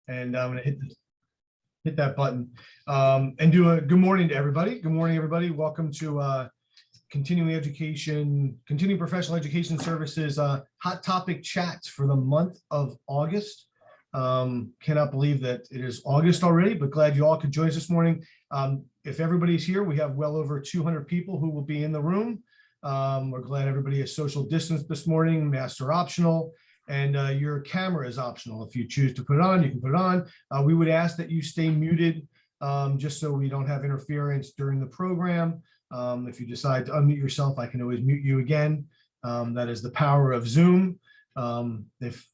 and I'm going to hit that button and do a good morning to everybody. Good morning, everybody. Welcome to continuing professional education services hot topic chats for the month of August. Cannot believe that it is August already, but glad you all could join us this morning. If everybody's here, we have well over 200 people who will be in the room. We're glad everybody is social distance this morning, masks are optional, and your camera is optional. If you choose to put it on, you can put it on. We would ask that you stay muted just so we don't have interference during the program. If you decide to unmute yourself, I can always mute you again. That is the power of Zoom. If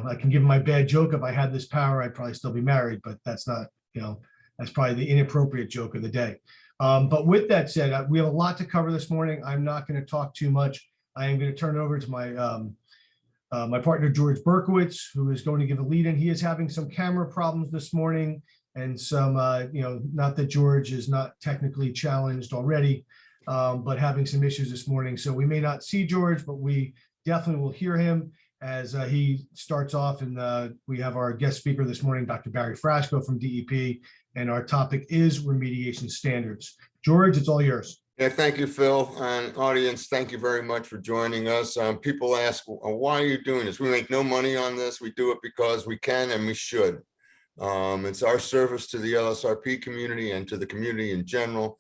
I can give my bad joke. If I had this power, I'd probably still be married, but that's not, that's probably the inappropriate joke of the day. But with that said, we have a lot to cover this morning. I'm not going to talk too much. I am going to turn it over to my partner, George Berkowitz, who is going to give a lead in. He is having some camera problems this morning and some, not that George is not technically challenged already, but having some issues this morning. So we may not see George, but we definitely will hear him as he starts off. And we have our guest speaker this morning, Dr. Barry Frasco from DEP, and our topic is remediation standards. George, it's all yours. Yeah, thank you, Phil. And audience, thank you very much for joining us. People ask, why are you doing this? We make no money on this. We do it because we can and we should. It's our service to the LSRP community and to the community in general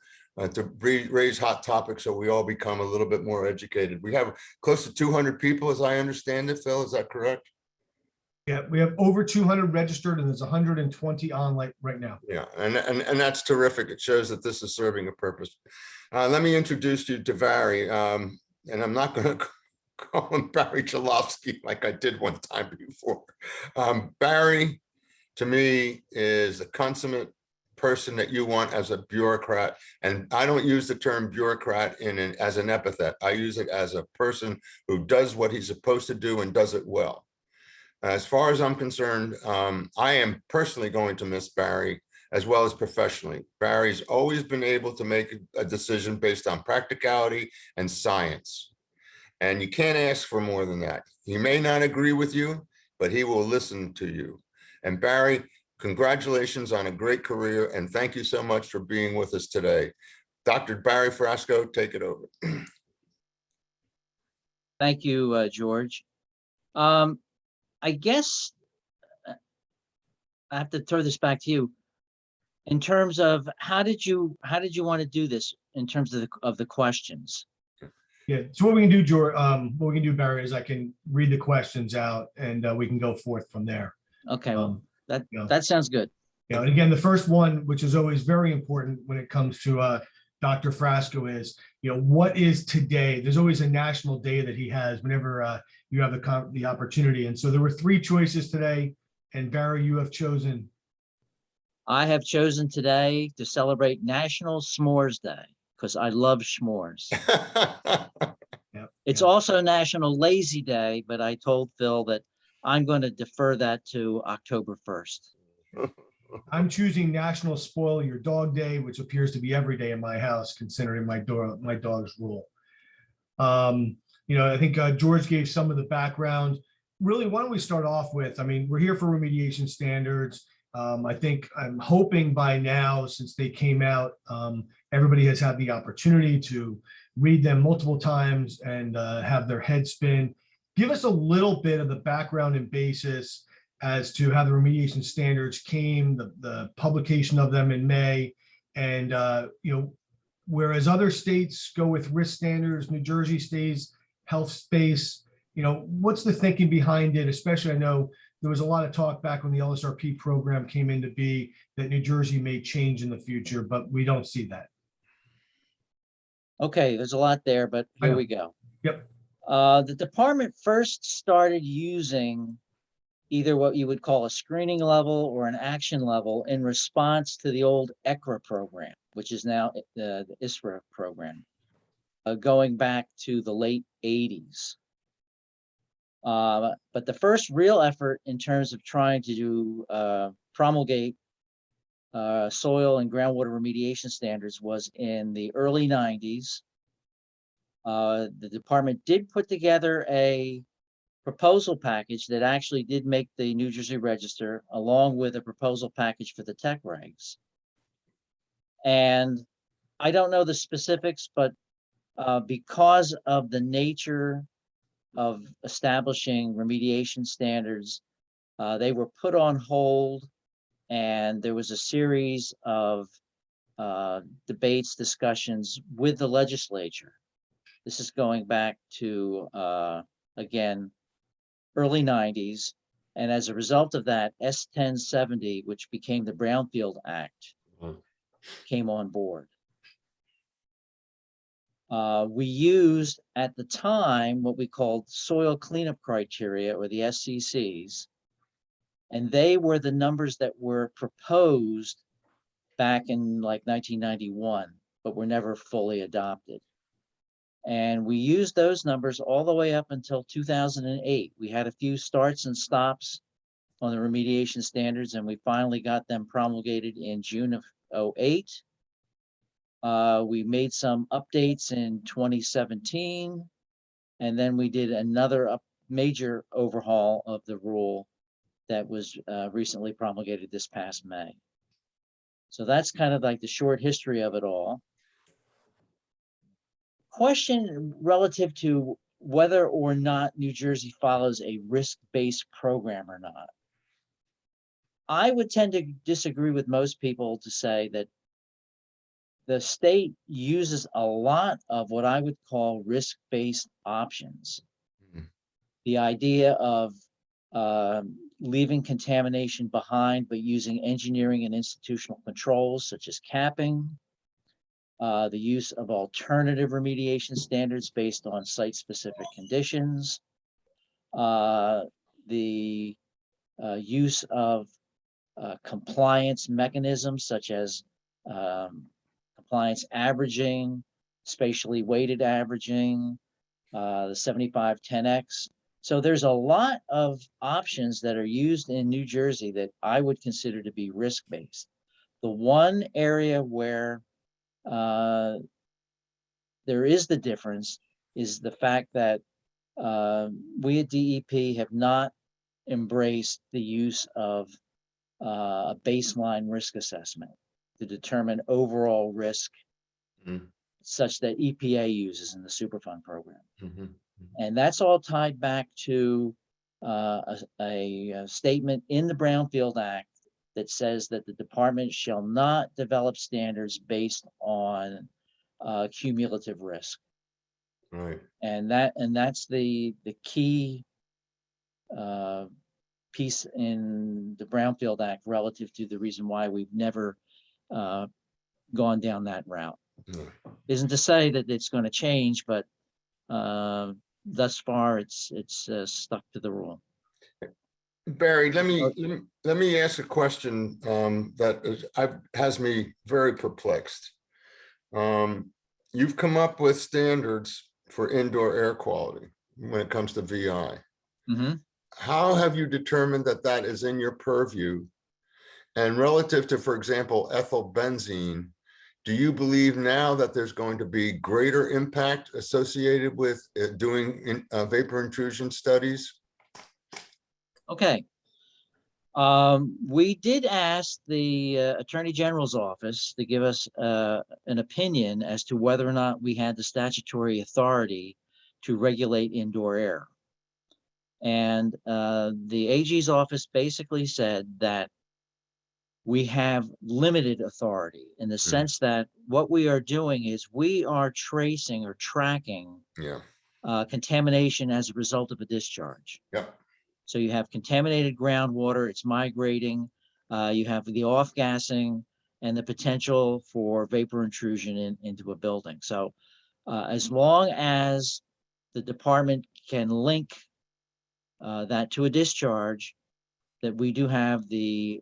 to raise hot topics so we all become a little bit more educated. We have close to 200 people, as I understand it, Phil, is that correct? Yeah, we have over 200 registered and there's 120 on right now. Yeah, and that's terrific. It shows that this is serving a purpose. Let me introduce you to Barry, and I'm not going to call him Barry Chalofsky like I did one time before. Barry, to me, is a consummate person that you want as a bureaucrat, and I don't use the term bureaucrat as an epithet. I use it as a person who does what he's supposed to do and does it well. As far as I'm concerned, I am personally going to miss Barry as well as professionally. Barry's always been able to make a decision based on practicality and science. And you can't ask for more than that. He may not agree with you, but he will listen to you. And Barry, congratulations on a great career, and thank you so much for being with us today. Dr. Barry Frasco, take it over. Thank you, George. I guess I have to throw this back to you. In terms of how did you want to do this in terms of the questions? Yeah. So what we can do, George, Barry, is I can read the questions out and we can go forth from there. Okay. Well, that sounds good. And again, the first one, which is always very important when it comes to Dr. Frasco, is what is today? There's always a national day that he has whenever you have the opportunity. And so there were 3 choices today, and Barry, you have chosen. I have chosen today to celebrate National S'mores Day because I love s'mores. It's also National Lazy Day, but I told Phil that I'm going to defer that to October 1st. I'm choosing National Spoil Your Dog Day, which appears to be every day in my house, considering my dog's rule. I think George gave some of the background. Really, why don't we start off with, we're here for remediation standards. I'm hoping by now, since they came out, everybody has had the opportunity to read them multiple times and have their head spin. Give us a little bit of the background and basis as to how the remediation standards came, the publication of them in May, and whereas other states go with risk standards, New Jersey stays health space. What's the thinking behind it? Especially, I know there was a lot of talk back when the LSRP program came into be that New Jersey may change in the future, but we don't see that. Okay, there's a lot there, but here we go. Yep. The department first started using either what you would call a screening level or an action level in response to the old ECRA program, which is now the ISRA program, going back to the late 80s. But the first real effort in terms of trying to promulgate soil and groundwater remediation standards was in the early 90s. The department did put together a proposal package that actually did make the New Jersey Register, along with a proposal package for the tech regs. And I don't know the specifics, but because of the nature of establishing remediation standards, they were put on hold, and there was a series of debates, discussions with the legislature. This is going back to, again, early 90s. And as a result of that, S-1070, which became the Brownfield Act, came on board. We used at the time what we called soil cleanup criteria, or the SCCs, and they were the numbers that were proposed back in like 1991, but were never fully adopted. And we used those numbers all the way up until 2008. We had a few starts and stops on the remediation standards, and we finally got them promulgated in June of 2008. We made some updates in 2017, and then we did another major overhaul of the rule that was recently promulgated this past May. So that's kind of like the short history of it all. Question relative to whether or not New Jersey follows a risk-based program or not. I would tend to disagree with most people to say that the state uses a lot of what I would call risk-based options. Mm-hmm. The idea of leaving contamination behind, but using engineering and institutional controls such as capping, the use of alternative remediation standards based on site-specific conditions, the use of compliance mechanisms such as compliance averaging, spatially weighted averaging, the 75-10X. So there's a lot of options that are used in New Jersey that I would consider to be risk-based. The one area where there is the difference is the fact that we at DEP have not embraced the use of a baseline risk assessment to determine overall risk, such that EPA uses in the Superfund program. And that's all tied back to a statement in the Brownfield Act that says that the department shall not develop standards based on cumulative risk. Right. And that's the key piece in the Brownfield Act relative to the reason why we've never gone down that route. Isn't to say that it's going to change, but thus far it's stuck to the rule. Barry, let me ask a question that has me very perplexed. You've come up with standards for indoor air quality when it comes to VI. Mm-hmm. How have you determined that that is in your purview? And relative to, for example, ethyl benzene, do you believe now that there's going to be greater impact associated with doing vapor intrusion studies? Okay. We did ask the Attorney General's office to give us an opinion as to whether or not we had the statutory authority to regulate indoor air. And the AG's office basically said that we have limited authority in the sense that what we are doing is we are tracing or tracking contamination as a result of a discharge. Yep. So you have contaminated groundwater, it's migrating, you have the off-gassing and the potential for vapor intrusion into a building. So as long as the department can link that to a discharge, that we do have the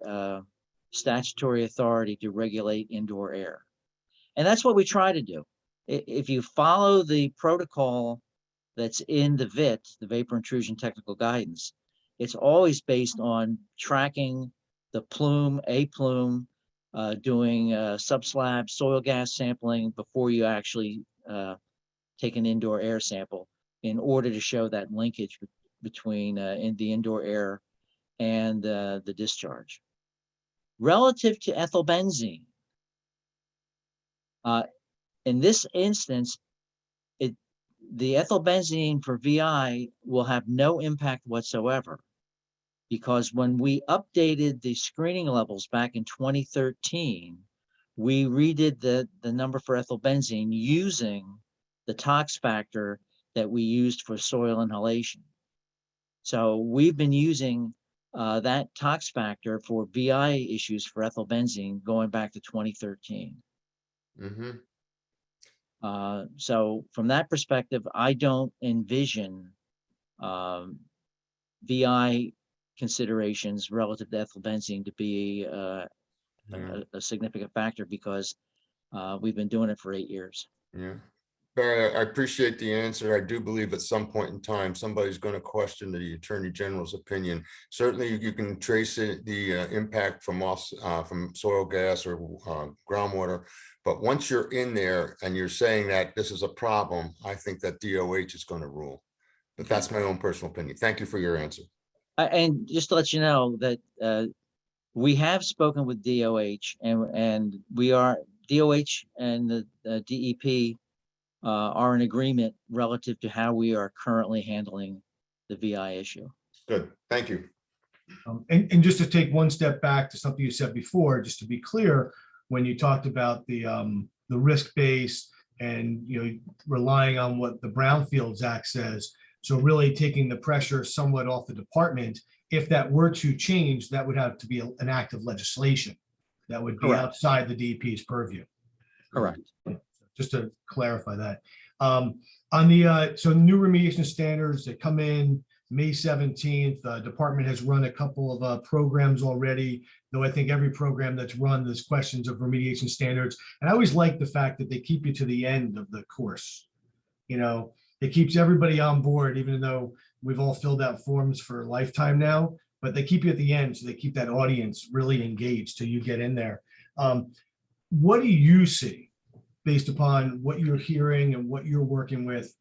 statutory authority to regulate indoor air. And that's what we try to do. If you follow the protocol that's in the VIT, the Vapor Intrusion Technical Guidance, it's always based on tracking the plume, doing subslab soil gas sampling before you actually take an indoor air sample in order to show that linkage between in the indoor air and the discharge. Relative to ethylbenzene, in this instance, the ethylbenzene for VI will have no impact whatsoever, because when we updated the screening levels back in 2013, we redid the number for ethylbenzene using the tox factor that we used for soil inhalation. So we've been using that tox factor for VI issues for ethylbenzene going back to 2013. Mm-hmm. So from that perspective, I don't envision VI considerations relative to ethylbenzene to be a significant factor, because we've been doing it for 8 years. Yeah. Barry, I appreciate the answer. I do believe at some point in time, somebody's going to question the Attorney General's opinion. Certainly, you can trace it, the impact from from soil gas or groundwater. But once you're in there and you're saying that this is a problem, I think that DOH is going to rule. But that's my own personal opinion. Thank you for your answer. And just to let you know that we have spoken with DOH, and we are DOH and the DEP are in agreement relative to how we are currently handling the VI issue. Good. Thank you. And just to take one step back to something you said before, just to be clear, when you talked about the risk-based and relying on what the Brownfields Act says, so really taking the pressure somewhat off the department. If that were to change, that would have to be an act of legislation that would be outside the DEP's purview. Correct. Just to clarify that. On the so new remediation standards that come in May 17th, department has run a couple of programs already, though I think every program that's run, there's questions of remediation standards. And I always like the fact that they keep you to the end of the course. It keeps everybody on board, even though we've all filled out forms for a lifetime now, but they keep you at the end. So they keep that audience really engaged till you get in there. What do you see based upon what you're hearing and what you're working with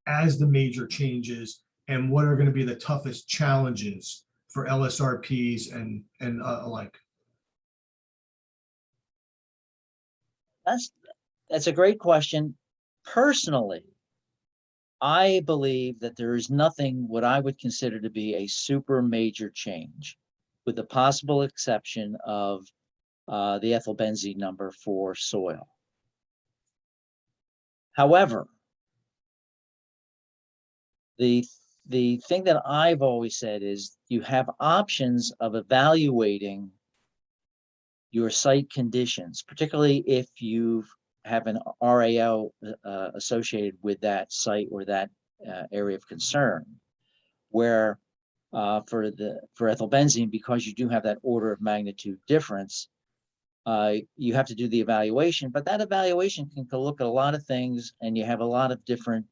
as the major changes, and what are going to be the toughest challenges for LSRPs and alike? That's a great question. Personally, I believe that there is nothing what I would consider to be a super major change, with the possible exception of the ethylbenzene number for soil. However, the thing that I've always said is you have options of evaluating your site conditions, particularly if you have an RAO associated with that site or that area of concern, where for ethylbenzene, because you do have that order of magnitude difference, you have to do the evaluation, but that evaluation can look at a lot of things, and you have a lot of different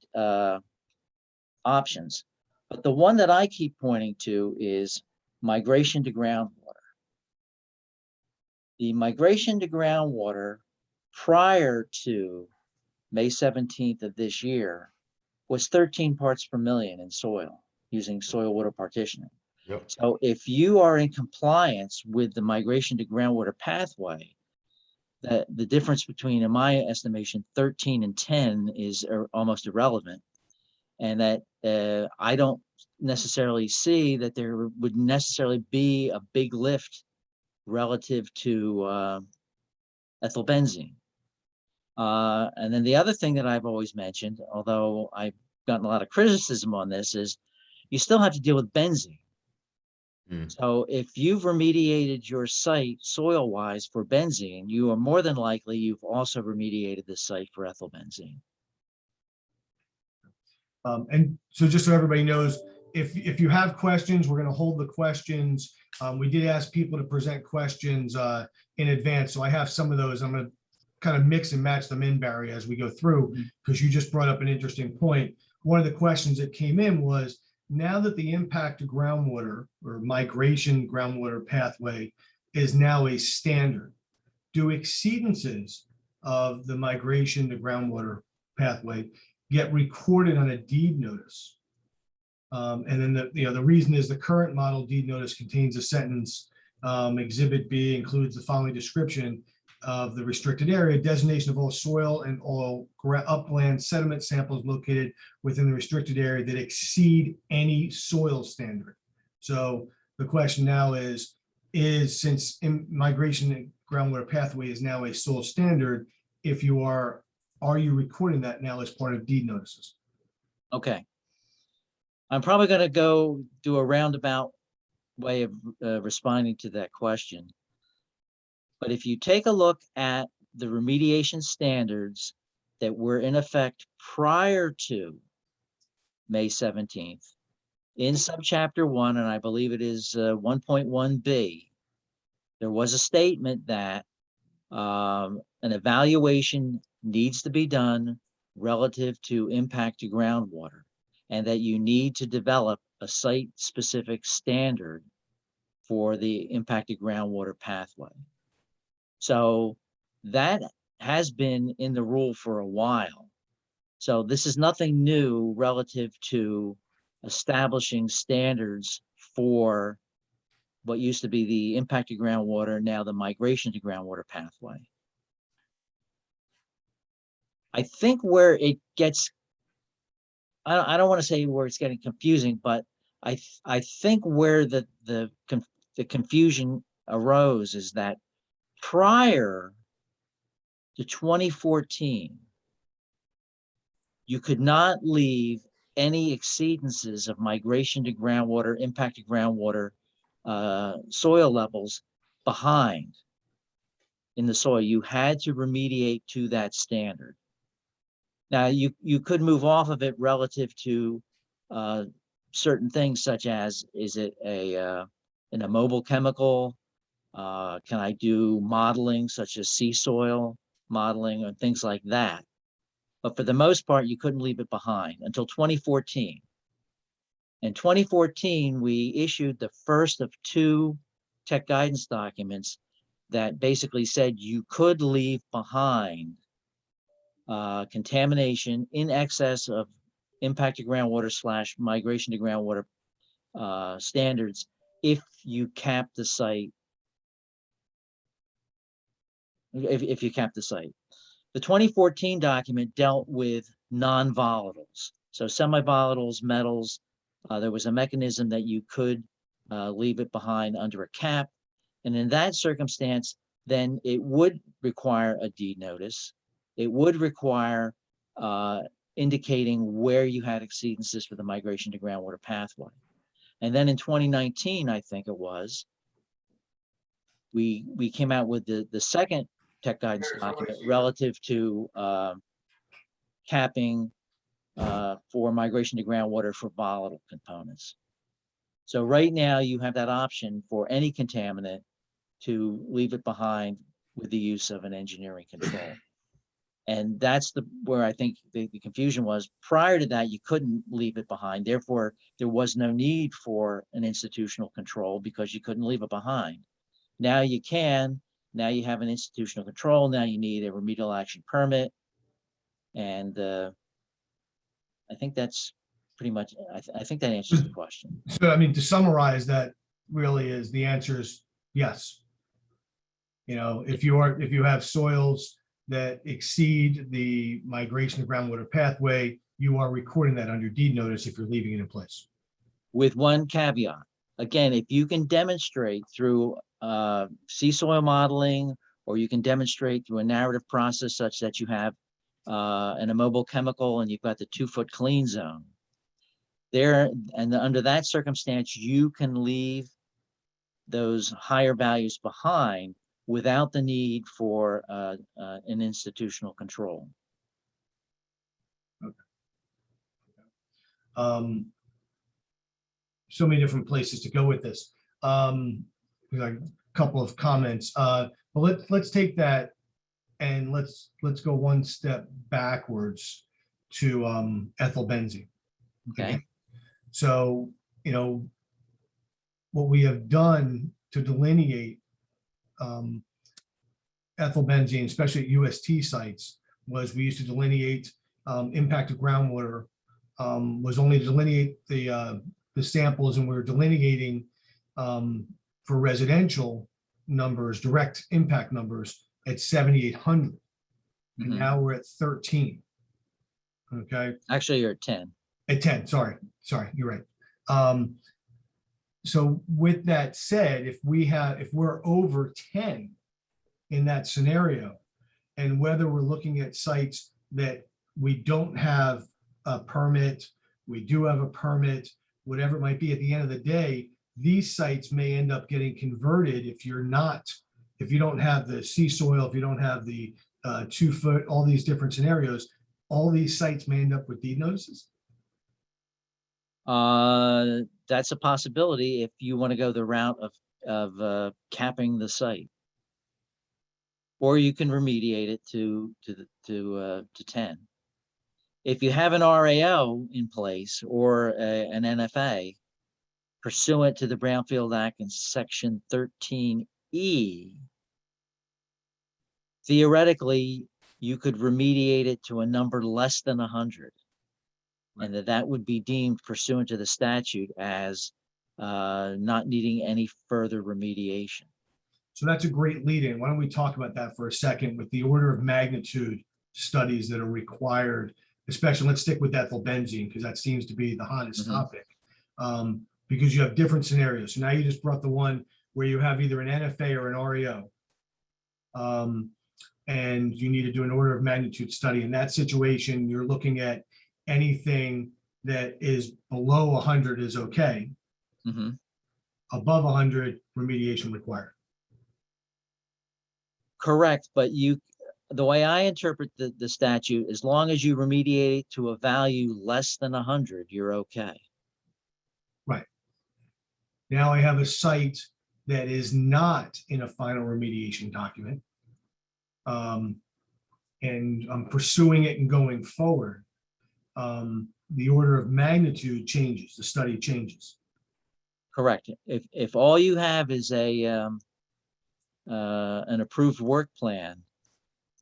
options. But the one that I keep pointing to is migration to groundwater. The migration to groundwater prior to May 17th of this year was 13 parts per million in soil, using soil water partitioning. Yep. So if you are in compliance with the migration to groundwater pathway, the difference between, in my estimation, 13 and 10 is almost irrelevant. And that I don't necessarily see that there would necessarily be a big lift relative to ethylbenzene. And then the other thing that I've always mentioned, although I've gotten a lot of criticism on this, is you still have to deal with benzene. So if you've remediated your site soil-wise for benzene, you are more than likely you've also remediated the site for ethylbenzene. And so just so everybody knows, if you have questions, we're going to hold the questions. We did ask people to present questions in advance, so I have some of those. I'm going to kind of mix and match them in, Barry, as we go through, because you just brought up an interesting point. One of the questions that came in was, now that the impact to groundwater or migration groundwater pathway is now a standard, do exceedances of the migration to groundwater pathway get recorded on a deed notice And then the reason is the current model deed notice contains a sentence, Exhibit B includes the following description of the restricted area, designation of all soil and all upland sediment samples located within the restricted area that exceed any soil standard. So the question now is since migration groundwater pathway is now a soil standard, if you are you recording that now as part of deed notices? Okay. I'm probably going to go do a roundabout way of responding to that question. But if you take a look at the remediation standards that were in effect prior to May 17th, in subchapter 1, and I believe it is 1.1b, there was a statement that an evaluation needs to be done relative to impact to groundwater, and that you need to develop a site-specific standard for the impacted groundwater pathway. So that has been in the rule for a while. So this is nothing new relative to establishing standards for what used to be the impacted groundwater, now the migration to groundwater pathway. I think where it gets, I don't want to say where it's getting confusing, but I think where the confusion arose is that prior to 2014, you could not leave any exceedances of migration to groundwater, impacted groundwater soil levels behind in the soil. You had to remediate to that standard. Now, you could move off of it relative to certain things, such as, is it an immobile chemical? Can I do modeling such as sea soil modeling and things like that? But for the most part, you couldn't leave it behind until 2014. In 2014, we issued the first of 2 tech guidance documents that basically said you could leave behind contamination in excess of impacted groundwater / migration to groundwater standards if you cap the site. If you cap the site. The 2014 document dealt with non-volatiles. So semi-volatiles, metals, there was a mechanism that you could leave it behind under a cap. And in that circumstance, then it would require a deed notice. It would require indicating where you had exceedances for the migration to groundwater pathway. And then in 2019, I think it was, we came out with the second tech guidance document relative to capping for migration to groundwater for volatile components. So right now you have that option for any contaminant to leave it behind with the use of an engineering control. And that's where I think the confusion was. Prior to that, you couldn't leave it behind. Therefore, there was no need for an institutional control because you couldn't leave it behind. Now you can. Now you have an institutional control. Now you need a remedial action permit. And I think that's pretty much, I think that answers the question. So, I mean, to summarize, that really is the answer is yes. You know, if you have soils that exceed the migration to groundwater pathway, you are recording that under deed notice if you're leaving it in place. With one caveat. Again, if you can demonstrate through sea soil modeling, or you can demonstrate through a narrative process such that you have an immobile chemical and you've got the 2-foot clean zone there, and under that circumstance, you can leave those higher values behind without the need for an institutional control. Okay. So many different places to go with this. Like a couple of comments, but let's take that and let's go one step backwards to ethyl benzene. Okay. So, you know, what we have done to delineate ethyl benzene, especially at UST sites, was we used to delineate impacted groundwater was only to delineate the samples, and we were delineating for residential numbers, direct impact numbers at 7,800. And Mhm. now we're at 13. Okay, Actually, you're at 10. at 10, sorry, you're right. So with that said, if we're over 10 in that scenario, and whether we're looking at sites that we don't have a permit, we do have a permit, whatever it might be, at the end of the day, these sites may end up getting converted if you don't have the sea soil, if you don't have the 2 foot, all these different scenarios, all these sites may end up with deed notices. That's a possibility if you want to go the route of capping the site. Or you can remediate it to 10. If you have an RAO in place or an NFA pursuant to the Brownfield Act in Section 13E, theoretically, you could remediate it to a number less than 100. And that would be deemed pursuant to the statute as not needing any further remediation. So that's a great lead in. Why don't we talk about that for a second with the order of magnitude studies that are required, especially let's stick with ethylbenzene because that seems to be the hottest topic, because you have different scenarios. So now you just brought the one where you have either an NFA or an REO, and you need to do an order of magnitude study. In that situation, you're looking at anything that is below 100 is okay. Mhm. Above 100, remediation required. Correct, but the way I interpret the statute, as long as you remediate to a value less than 100, you're okay. Right. Now I have a site that is not in a final remediation document. And I'm pursuing it and going forward. The order of magnitude changes, the study changes. Correct. If all you have is an approved work plan,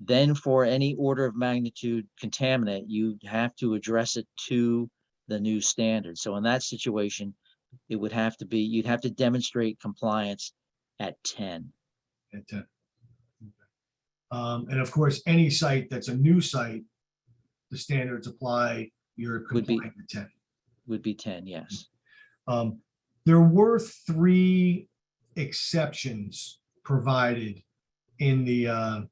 then for any order of magnitude contaminant, you have to address it to the new standard. So in that situation, it would have to be, you'd have to demonstrate compliance at 10. At 10. And of course, any site that's a new site, the standards apply, you're compliant at 10. Would be 10, yes. There were 3 exceptions provided in the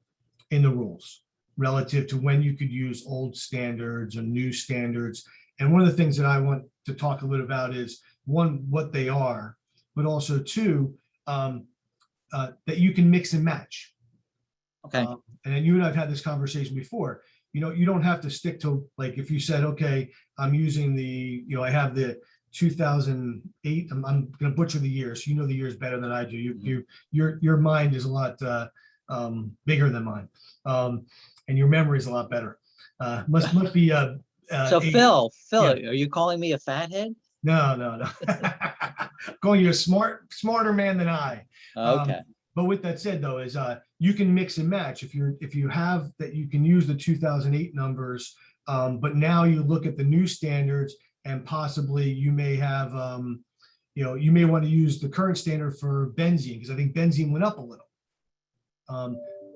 rules relative to when you could use old standards or new standards. And one of the things that I want to talk a little about is, one, what they are, but also 2, that you can mix and match. Okay. And then you and I've had this conversation before. You don't have to stick to, like, if you said, okay, I'm using I have the 2008, I'm going to butcher the years. You know the years better than I do. Your mind is a lot bigger than mine, and your memory is a lot better. Must be So Phil, Yeah. are you calling me a fathead? No. Calling you a smarter man than I. Okay. But with that said, though, is you can mix and match if you have that, you can use the 2008 numbers, but now you look at the new standards and possibly you may have you may want to use the current standard for benzene because I think benzene went up a little.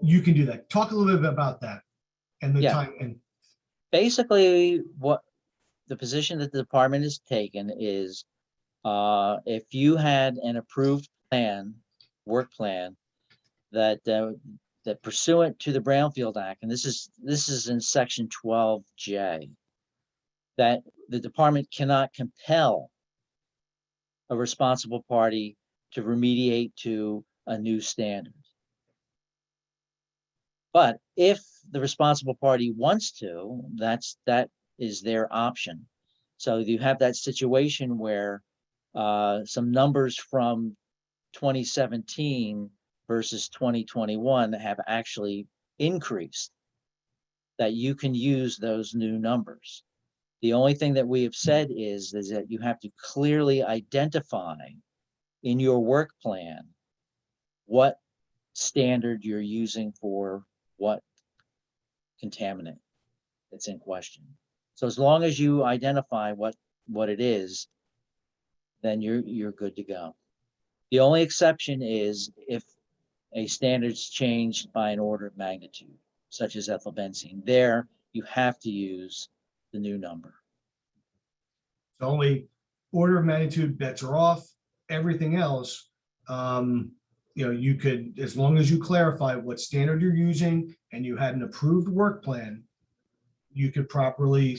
You can do that. Talk a little bit about that and the time. And basically, what the position that the department has taken is, if you had an approved work plan that pursuant to the Brownfield Act, and this is in Section 12J, that the department cannot compel a responsible party to remediate to a new standard. But if the responsible party wants to, that is their option. So you have that situation where some numbers from 2017 versus 2021 have actually increased, that you can use those new numbers. The only thing that we have said is that you have to clearly identify in your work plan what standard you're using for what contaminant that's in question. So as long as you identify what it is, then you're good to go. The only exception is if a standard's changed by an order of magnitude, such as ethylbenzene. There, you have to use the new number. The only order of magnitude bets are off. Everything else, you could, as long as you clarify what standard you're using and you had an approved work plan, you could properly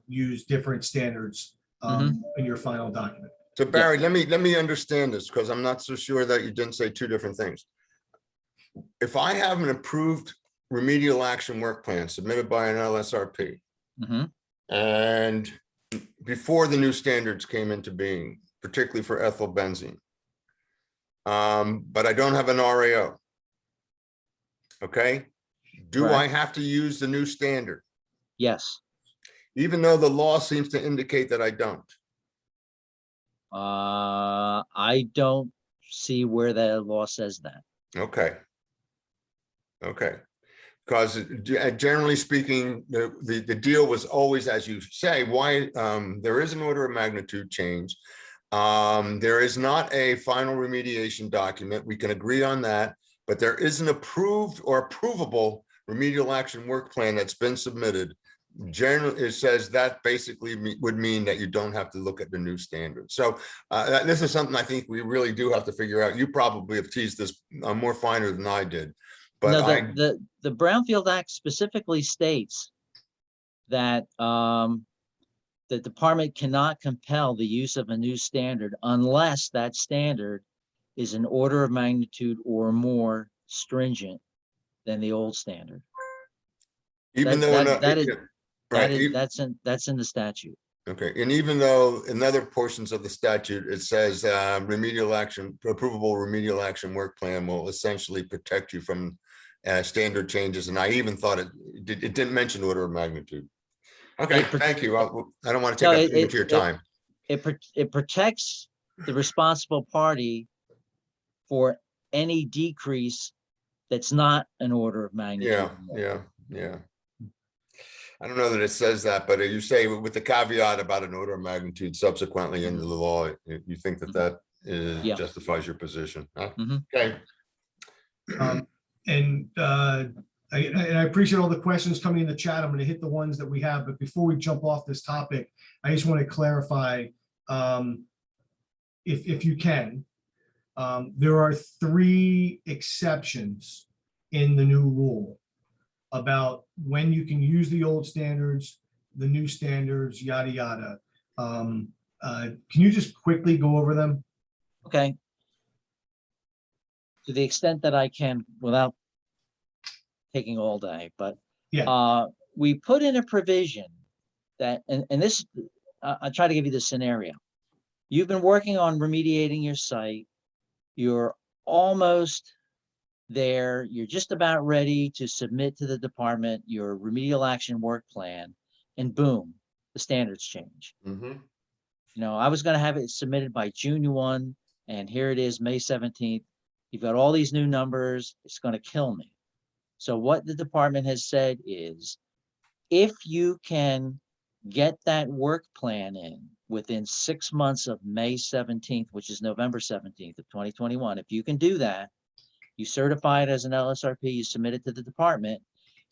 use different standards in your final document. So Barry, let me understand this, because I'm not so sure that you didn't say two different things. If I have an approved remedial action work plan submitted by an LSRP, and before the new standards came into being, particularly for ethylbenzene, but I don't have an RAO, okay? Do Correct. I have to use the new standard? Yes. Even though the law seems to indicate that I don't? I don't see where the law says that. Okay. Okay. Because generally speaking, the deal was always, as you say, why there is an order of magnitude change. There is not a final remediation document. We can agree on that, but there is an approved or approvable remedial action work plan that's been submitted. Generally, it says that basically would mean that you don't have to look at the new standard. So this is something I think we really do have to figure out. You probably have teased this more finer than I did. But no, the Brownfield Act specifically states that the department cannot compel the use of a new standard unless that standard is an order of magnitude or more stringent than the old standard. even That's in the statute. Okay, and even though in other portions of the statute, it says approvable remedial action work plan will essentially protect you from standard changes. And I even thought it didn't mention order of magnitude. Okay, thank you. I don't want to take up too much of your time. It protects the responsible party for any decrease that's not an order of magnitude. Yeah. I don't know that it says that, but you say with the caveat about an order of magnitude subsequently into the law, you think that justifies your position. Huh? Okay. And I appreciate all the questions coming in the chat. I'm going to hit the ones that we have, but before we jump off this topic, I just want to clarify, if you can, there are 3 exceptions in the new rule about when you can use the old standards, the new standards, yada, yada. Can you just quickly go over them? Okay. To the extent that I can without taking all day, but we put in a provision that, and this, I'll try to give you the scenario. You've been working on remediating your site. You're almost there. You're just about ready to submit to the department your remedial action work plan, and boom, the standards change. I was going to have it submitted by June 1, and here it is, May 17th. You've got all these new numbers. It's going to kill me. So what the department has said is, if you can get that work plan in within 6 months of May 17th, which is November 17th of 2021, if you can do that, you certify it as an LSRP, you submit it to the department,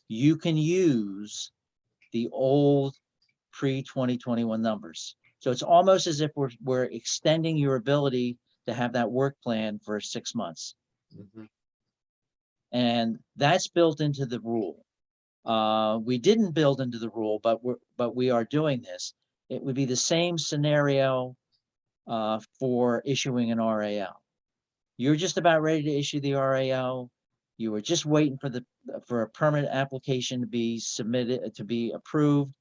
you can use the old pre-2021 numbers. So it's almost as if we're extending your ability to have that work plan for 6 months. And that's built into the rule. We didn't build into the rule, but we are doing this. It would be the same scenario for issuing an RAO. You're just about ready to issue the RAO. You were just waiting for a permit application to be submitted, to be approved.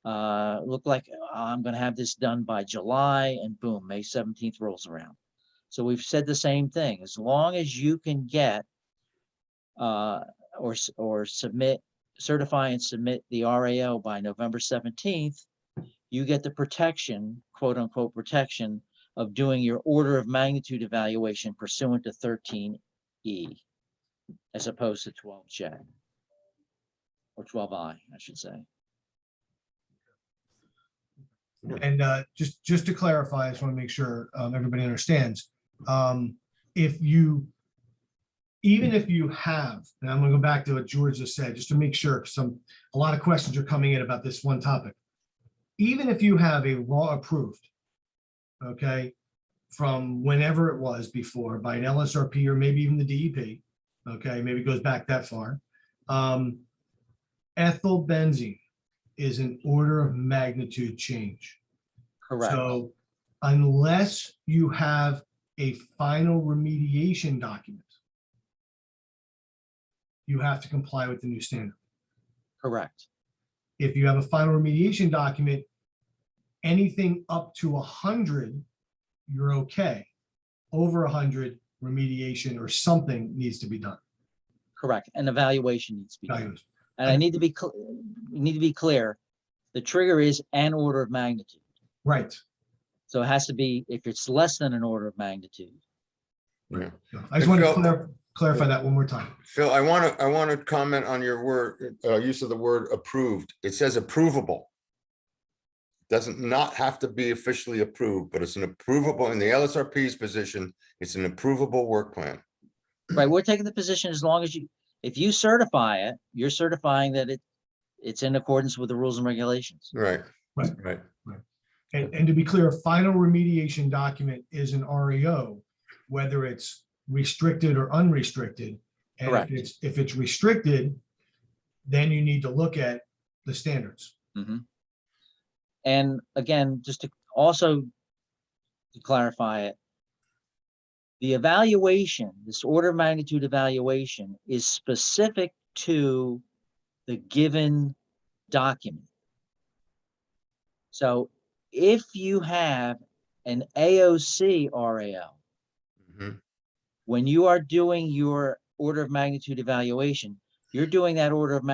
Look like I'm going to have this done by July, and boom, May 17th rolls around. So we've said the same thing. As long as you can get or certify and submit the RAO by November 17th, you get the protection, quote unquote protection, of doing your order of magnitude evaluation pursuant to 13E, as opposed to 12J or 12I, I should say. And just to clarify, I just want to make sure everybody understands. If you, even if you have, and I'm going to go back to what George just said, just to make sure, a lot of questions are coming in about this one topic. Even if you have a raw approved, okay, from whenever it was before by an LSRP or maybe even the DEP, okay, maybe it goes back that far. Ethyl benzene is an order of magnitude change. Correct. So unless you have a final remediation document, you have to comply with the new standard. Correct. If you have a final remediation document, anything up to 100, you're okay. Over 100, remediation or something needs to be done. Correct. An evaluation needs to be done. Values. And I need to be clear. The trigger is an order of magnitude. Right. So it has to be, if it's less than an order of magnitude. Yeah. I just want to clarify that one more time. Phil, I want to comment on your word, use of the word approved. It says approvable. Doesn't not have to be officially approved, but it's an approvable, in the LSRP's position, it's an approvable work plan. Right. We're taking the position as long as if you certify it, you're certifying that it's in accordance with the rules and regulations. Right. Right. Right. And to be clear, a final remediation document is an REO, whether it's restricted or unrestricted. And Correct. if it's restricted, then you need to look at the standards. Mm-hmm. And again, just to also to clarify it, the evaluation, this order of magnitude evaluation, is specific to the given document. So if you have an AOC RAL, Mhm. when you are doing your order of magnitude evaluation, you're doing that order of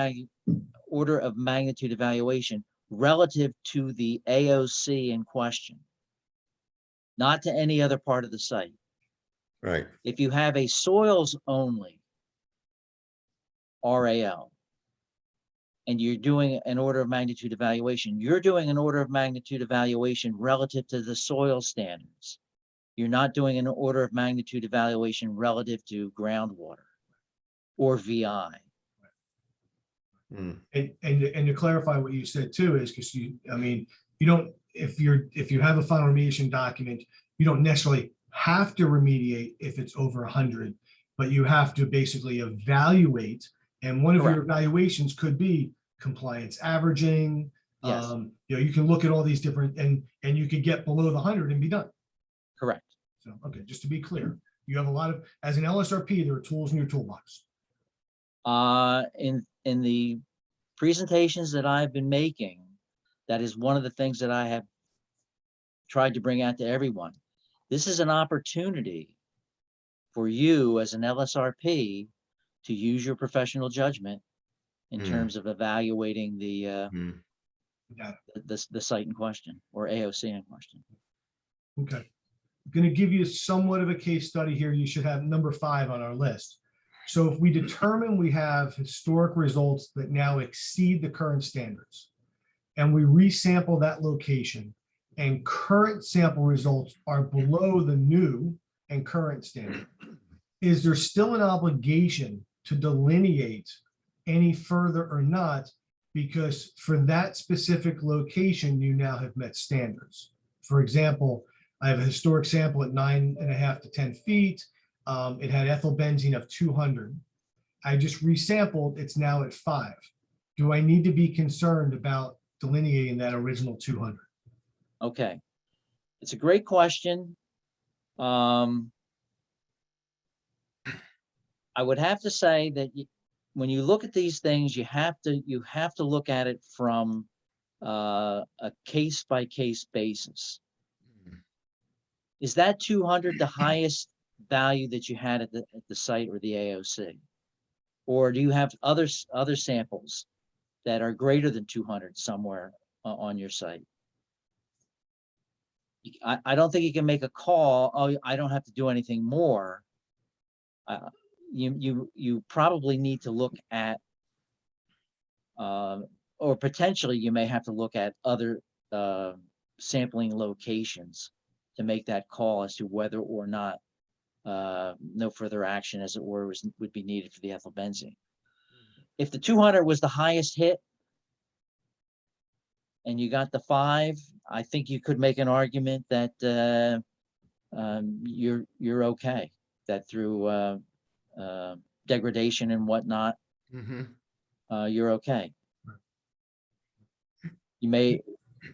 magnitude evaluation relative to the AOC in question, not to any other part of the site. Right. If you have a soils only RAL and you're doing an order of magnitude evaluation, you're doing an order of magnitude evaluation relative to the soil standards. You're not doing an order of magnitude evaluation relative to groundwater or VI. Mm. And to clarify what you said too is because you don't, if you have a final remediation document, you don't necessarily have to remediate if it's over 100, but you have to basically evaluate. And one of your evaluations could be compliance averaging. Yes. You can look at all these different, and you could get below the 100 and be done. Correct. So, okay, just to be clear, you have a lot of, as an LSRP, there are tools in your toolbox. In the presentations that I've been making, that is one of the things that I have tried to bring out to everyone. This is an opportunity for you as an LSRP to use your professional judgment in terms of evaluating the site in question or AOC in question. Okay. I'm going to give you somewhat of a case study here. You should have number 5 on our list. So if we determine we have historic results that now exceed the current standards, and we resample that location, and current sample results are below the new and current standard, is there still an obligation to delineate any further or not? Because for that specific location, you now have met standards. For example, I have a historic sample at 9.5 to 10 feet. It had ethyl benzene of 200. I just resampled, it's now at 5. Do I need to be concerned about delineating that original 200? Okay, it's a great question. I would have to say that when you look at these things, you have to look at it from a case-by-case basis. Is that 200 the highest value that you had at the site or the AOC? Or do you have other samples that are greater than 200 somewhere on your site? I don't think you can make a call, oh, I don't have to do anything more. You probably need to look at, or potentially you may have to look at other sampling locations to make that call as to whether or not no further action, as it were, would be needed for the ethylbenzene. If the 200 was the highest hit and you got the 5, I think you could make an argument that you're okay, that through degradation and whatnot, you're okay. You may,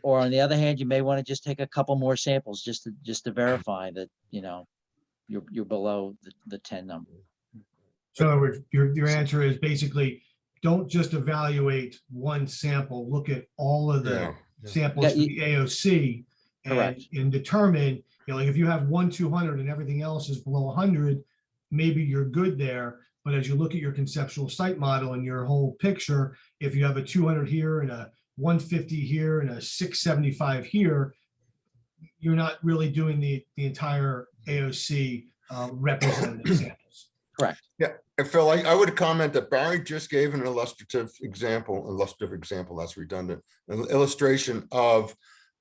or on the other hand, you may want to just take a couple more samples just to verify that, you know, you're below the 10 number. So in other words, your answer is basically, don't just evaluate one sample, look at all of the samples Yeah, for the AOC Correct. and determine, you know, like if you have 200 and everything else is below 100, maybe you're good there. But as you look at your conceptual site model and your whole picture, if you have a 200 here and a 150 here and a 675 here, you're not really doing the entire AOC representative samples. Correct. Yeah, and Phil, I would comment that Barry just gave an illustrative example, that's redundant, an illustration of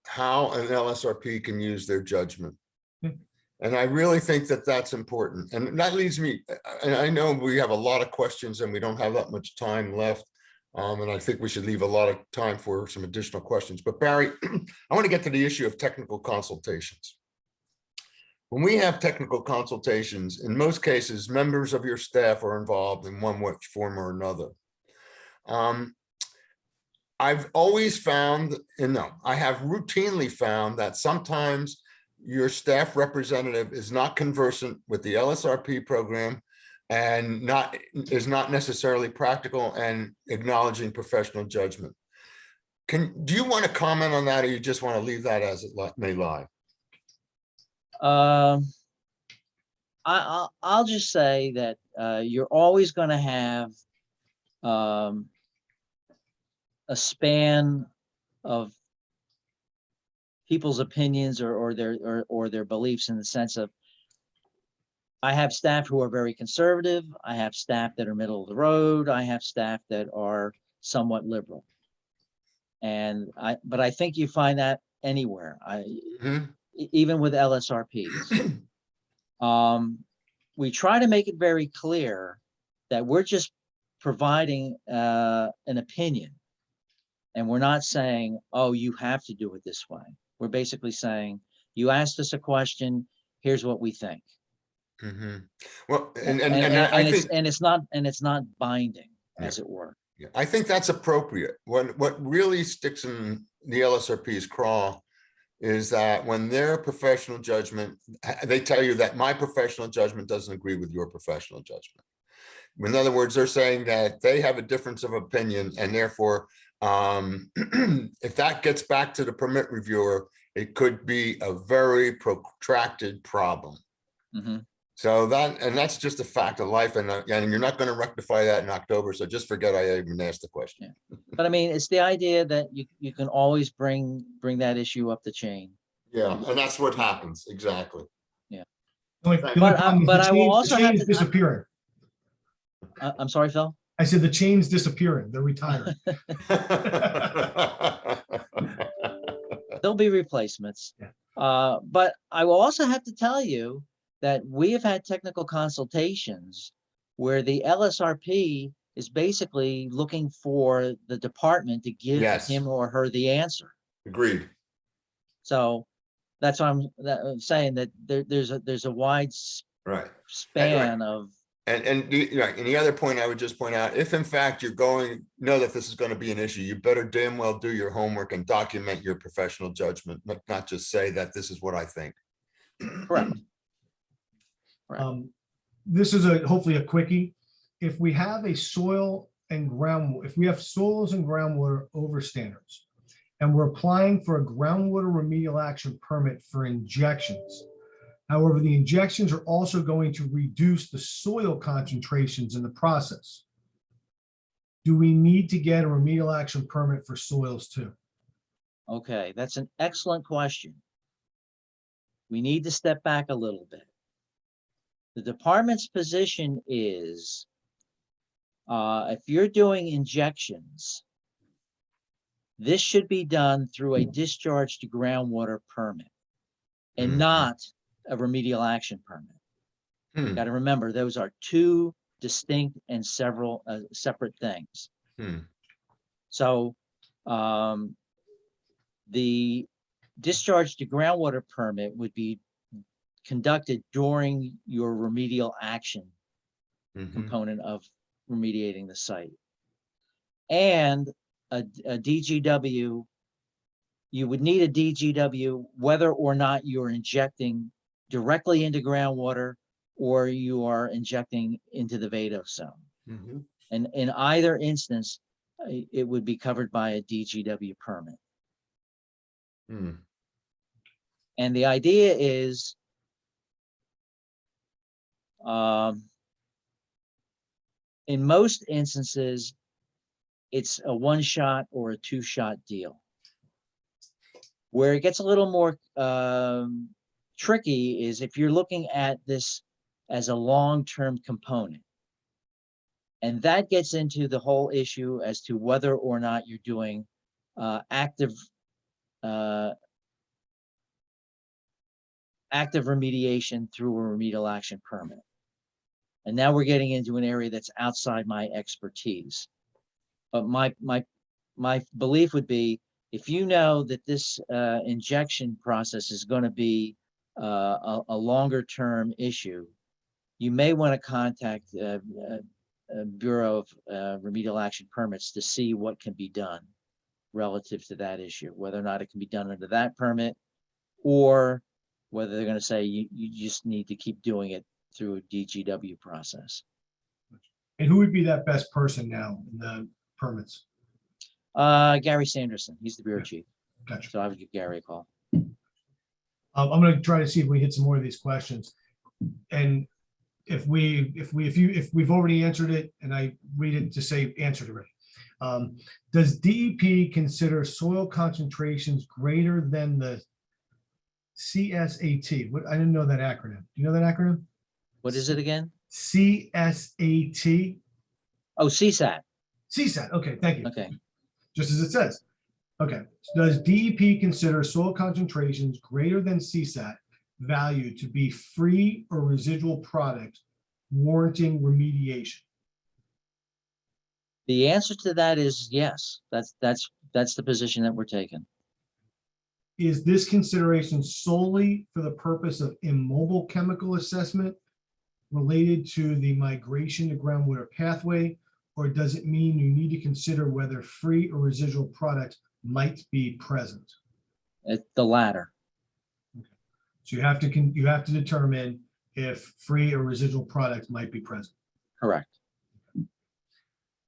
how an LSRP can use their judgment. And I really think that that's important. And that leads me, and I know we have a lot of questions and we don't have that much time left. And I think we should leave a lot of time for some additional questions. But Barry, I want to get to the issue of technical consultations. When we have technical consultations, in most cases, members of your staff are involved in one form or another. I've always found, and no, I have routinely found that sometimes your staff representative is not conversant with the LSRP program and is not necessarily practical and acknowledging professional judgment. Do you want to comment on that, or you just want to leave that as it may lie? I'll just say that you're always going to have a span of people's opinions or their beliefs, in the sense of, I have staff who are very conservative, I have staff that are middle of the road, I have staff that are somewhat liberal. But I think you find that anywhere. Even with LSRPs. We try to make it very clear that we're just providing an opinion, and we're not saying, oh, you have to do it this way. We're basically saying, you asked us a question, here's what we think. Well, it's not binding, as it were. Yeah, I think that's appropriate. What really sticks in the LSRP's craw is that when their professional judgment, they tell you that my professional judgment doesn't agree with your professional judgment. In other words, they're saying that they have a difference of opinion, and therefore, if that gets back to the permit reviewer, it could be a very protracted problem. So that's just a fact of life, and you're not going to rectify that in October. So just forget I even asked the question. Yeah. But I mean, it's the idea that you can always bring that issue up the chain. Yeah, and that's what happens exactly. Yeah. But I will also have to disappearing. I'm sorry, Phil. I said the chain's disappearing. They're retiring. There'll be replacements. Yeah. But I will also have to tell you that we have had technical consultations where the LSRP is basically looking for the department to give him or her the answer. Agreed. So that's what I'm saying, that there's a wide span of. And the other point I would just point out, if in fact you're know that this is going to be an issue, you better damn well do your homework and document your professional judgment, not just say that this is what I think. Correct. This is hopefully a quickie. If we have a soils and groundwater over standards, and we're applying for a groundwater remedial action permit for injections, however, the injections are also going to reduce the soil concentrations in the process, do we need to get a remedial action permit for soils too? Okay, that's an excellent question. We need to step back a little bit. The department's position is, if you're doing injections, This should be done through a discharge to groundwater permit and Mhm. not a remedial action permit. Hmm, Got to remember, those are two distinct and several separate things. hmm, So the discharge to groundwater permit would be conducted during your remedial action mhm. component of remediating the site. And a DGW, you would need a DGW whether or not you're injecting directly into groundwater or you are injecting into the Vado zone. Mhm. And in either instance, it would be covered by a DGW permit. Hmm. And the idea is in most instances, it's a one-shot or a two-shot deal. Where it gets a little more tricky is if you're looking at this as a long-term component. And that gets into the whole issue as to whether or not you're doing active remediation through a remedial action permit. And now we're getting into an area that's outside my expertise. But my belief would be, if you know that this injection process is going to be a longer term issue, you may want to contact Bureau of Remedial Action Permits to see what can be done relative to that issue, whether or not it can be done under that permit, or whether they're going to say you just need to keep doing it through a DGW process. And who would be that best person now in the permits? Gary Sanderson, he's the bureau chief. Gotcha. So I would give Gary a call. I'm going to try to see if we hit some more of these questions. And if we've already answered it, and I read it to say answered already. Does DEP consider soil concentrations greater than the CSAT? What, I didn't know that acronym. Do you know that acronym? What is it again? CSAT. Oh, CSAT. CSAT. Okay, thank you. Okay. Just as it says. Okay. So does DEP consider soil concentrations greater than CSAT value to be free or residual product warranting remediation? The answer to that is yes. That's the position that we're taking. Is this consideration solely for the purpose of immobile chemical assessment related to the migration to groundwater pathway, or does it mean you need to consider whether free or residual product might be present? It's the latter. So you have to determine if free or residual product might be present. Correct.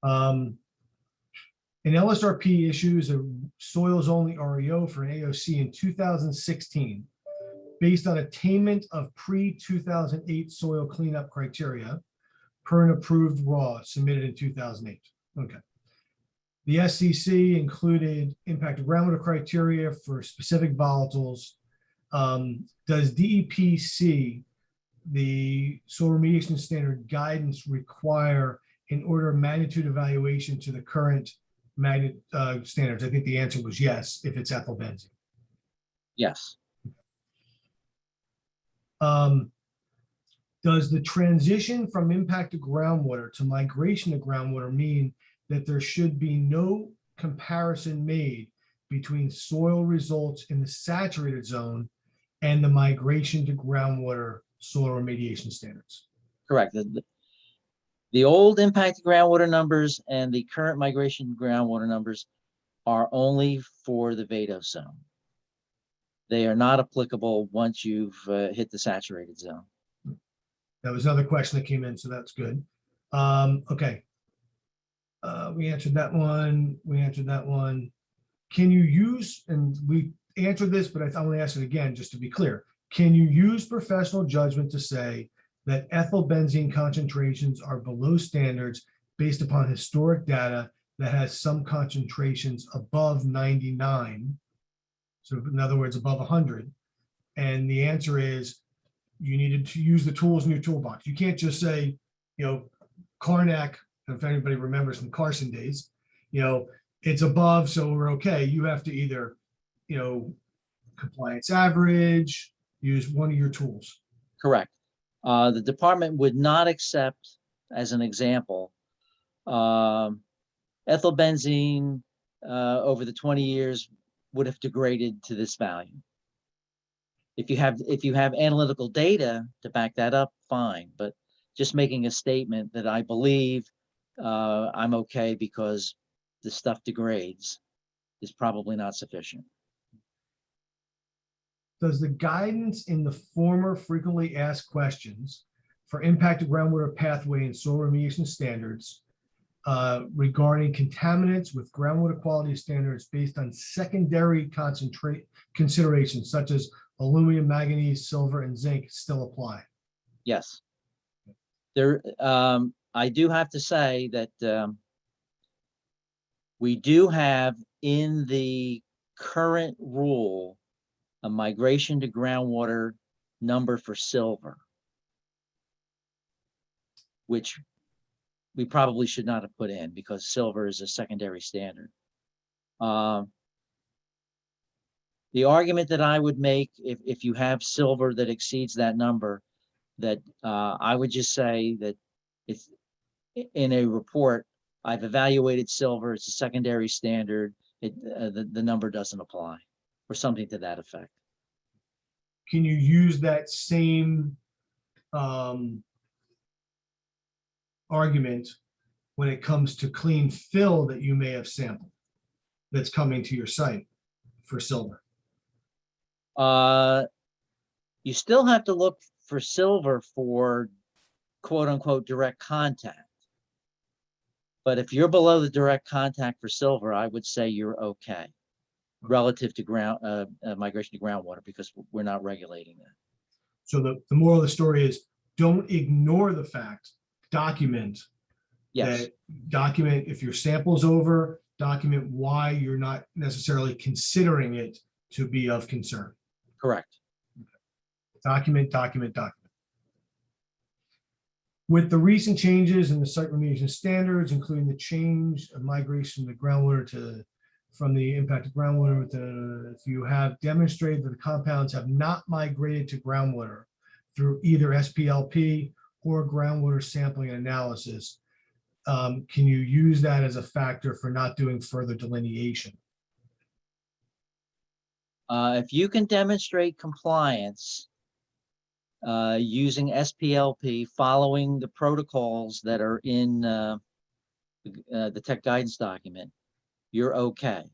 An LSRP issues a soils only REO for an AOC in 2016 based on attainment of pre-2008 soil cleanup criteria per an approved RAW submitted in 2008. Okay. The SCC included impact of groundwater criteria for specific volatiles. Does DEP see the soil remediation standard guidance require an order of magnitude evaluation to the current standards? I think the answer was yes, if it's ethyl benzene. Yes. Does the transition from impact to groundwater to migration to groundwater mean that there should be no comparison made between soil results in the saturated zone and the migration to groundwater soil remediation standards? Correct. The old impact groundwater numbers and the current migration groundwater numbers are only for the Vado zone. They are not applicable once you've hit the saturated zone. That was another question that came in, so that's good. Okay. We answered that one. We answered that one. Can you use, and we answered this, but I want to ask it again, just to be clear. Can you use professional judgment to say that ethyl benzene concentrations are below standards based upon historic data that has some concentrations above 99? So in other words, above 100. And the answer is you needed to use the tools in your toolbox. You can't just say, Karnak, if anybody remembers from Carson days, it's above, so we're okay. You have to either, compliance average, use one of your tools. Correct. The department would not accept, as an example, ethylbenzene over the 20 years would have degraded to this value. If you have analytical data to back that up, fine. But just making a statement that I believe I'm okay because the stuff degrades is probably not sufficient. Does the guidance in the former frequently asked questions for impacted groundwater pathway and soil remediation standards regarding contaminants with groundwater quality standards based on secondary considerations such as aluminum, manganese, silver, and zinc still apply? Yes. I do have to say that we do have in the current rule a migration to groundwater number for silver, which we probably should not have put in because silver is a secondary standard. The argument that I would make if you have silver that exceeds that number, that I would just say that it's in a report, I've evaluated silver, it's a secondary standard, the number doesn't apply, or something to that effect. Can you use that same argument when it comes to clean fill that you may have sampled that's coming to your site for silver? You still have to look for silver for quote unquote direct contact. But if you're below the direct contact for silver, I would say you're okay relative to migration to groundwater because we're not regulating that. So the moral of the story is don't ignore the fact, document. Yes. Document if your sample's over, document why you're not necessarily considering it to be of concern. Correct. Document, document, document. With the recent changes in the site remediation standards, including the change of migration to groundwater from the impacted groundwater, if you have demonstrated that the compounds have not migrated to groundwater through either SPLP or groundwater sampling and analysis, can you use that as a factor for not doing further delineation? If you can demonstrate compliance using SPLP, following the protocols that are in the tech guidance document, you're okay.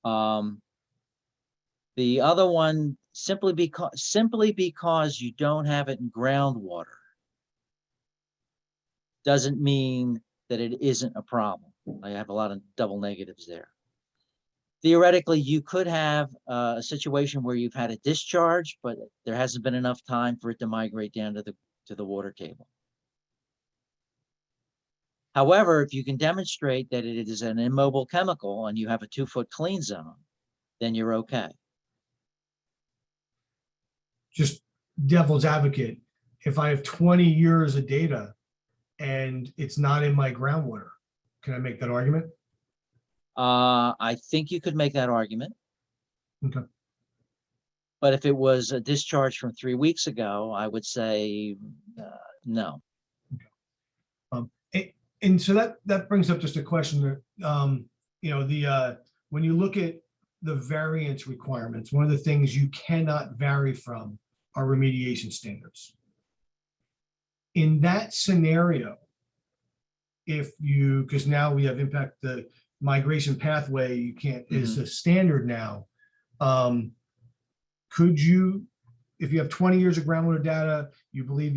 The other one, simply because you don't have it in groundwater doesn't mean that it isn't a problem. I have a lot of double negatives there. Theoretically, you could have a situation where you've had a discharge, but there hasn't been enough time for it to migrate down to the water table. However, if you can demonstrate that it is an immobile chemical and you have a 2-foot clean zone, then you're okay. Just devil's advocate, if I have 20 years of data and it's not in my groundwater, can I make that argument? I think you could make that argument. Okay. But if it was a discharge from 3 weeks ago, I would say no. And so that brings up just a question that, when you look at the variance requirements, one of the things you cannot vary from are remediation standards. In that scenario, because now we have impact, the migration pathway, you can't, is a standard now. Could you, if you have 20 years of groundwater data, you believe